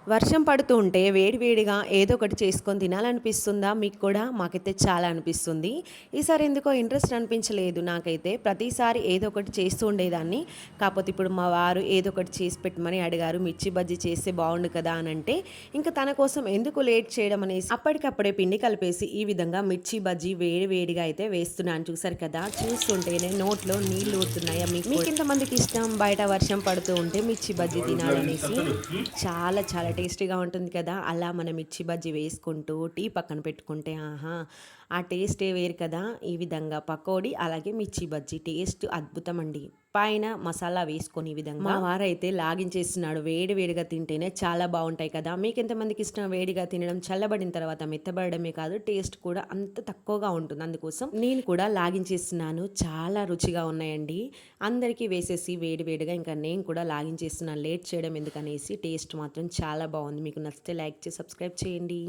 వర్షం పడుతూ ఉంటే వేడి వేడిగా ఏదో ఒకటి చేసుకొని తినాలనిపిస్తుందా మీకు కూడా? మాకైతే చాలా అనిపిస్తుంది. ఈసారి ఎందుకో ఇంట్రెస్ట్ అనిపించలేదు నాకైతే. ప్రతిసారి ఏదో ఒకటి చేస్తూ ఉండేదాన్ని. కాకపోతే ఇప్పుడు మా వారు ఏదో ఒకటి చేసి పెట్టమని అడిగారు. మిర్చి బజ్జీ చేస్తే బాగుండు కదా అని అంటే, ఇంకా తన కోసం ఎందుకు లేట్ చేయడం అనేసి అప్పటికప్పుడే పిండి కలిపేసి ఈ విధంగా మిర్చి బజ్జీ వేడి వేడిగా అయితే వేస్తున్నాను. చూసారు కదా, చూస్తుంటేనే నోట్లో నీళ్లు ఊరుతున్నాయా? మీకు ఎంతమందికి ఇష్టం బయట వర్షం పడుతూ ఉంటే మిర్చి బజ్జీ తినాలనేసి? చాలా చాలా టేస్టీగా ఉంటుంది కదా! అలా మనం మిర్చి బజ్జీ వేసుకుంటూ టీ పక్కన పెట్టుకుంటే ఆహా! ఆ టేస్టే వేరు కదా! ఈ విధంగా పకోడీ అలాగే మిర్చి బజ్జీ టేస్ట్ అద్భుతమండి. పైన మసాలా వేసుకొని ఈ విధంగా మా వారైతే లాగించేస్తున్నాడు. వేడి వేడిగా తింటేనే చాలా బావుంటాయి కదా! మీకెంతమందికి ఇష్టం వేడిగా తినడం? చల్లబడిన తర్వాత మెత్తబడడమే కాదు టేస్ట్ కూడా అంత తక్కువగా ఉంటుంది. అందుకోసం నేను కూడా లాగించేస్తున్నాను. చాలా రుచిగా ఉన్నాయండి. అందరికీ వేసేసి వేడి వేడిగా ఇంకా నేను కూడా లాగించేస్తున్నాను. లేట్ చేయడం ఎందుకనేసి టేస్ట్ మాత్రం చాలా బావుంది. మీకు నచ్చితే లైక్ చేసి సబ్స్క్రైబ్ చేయండి.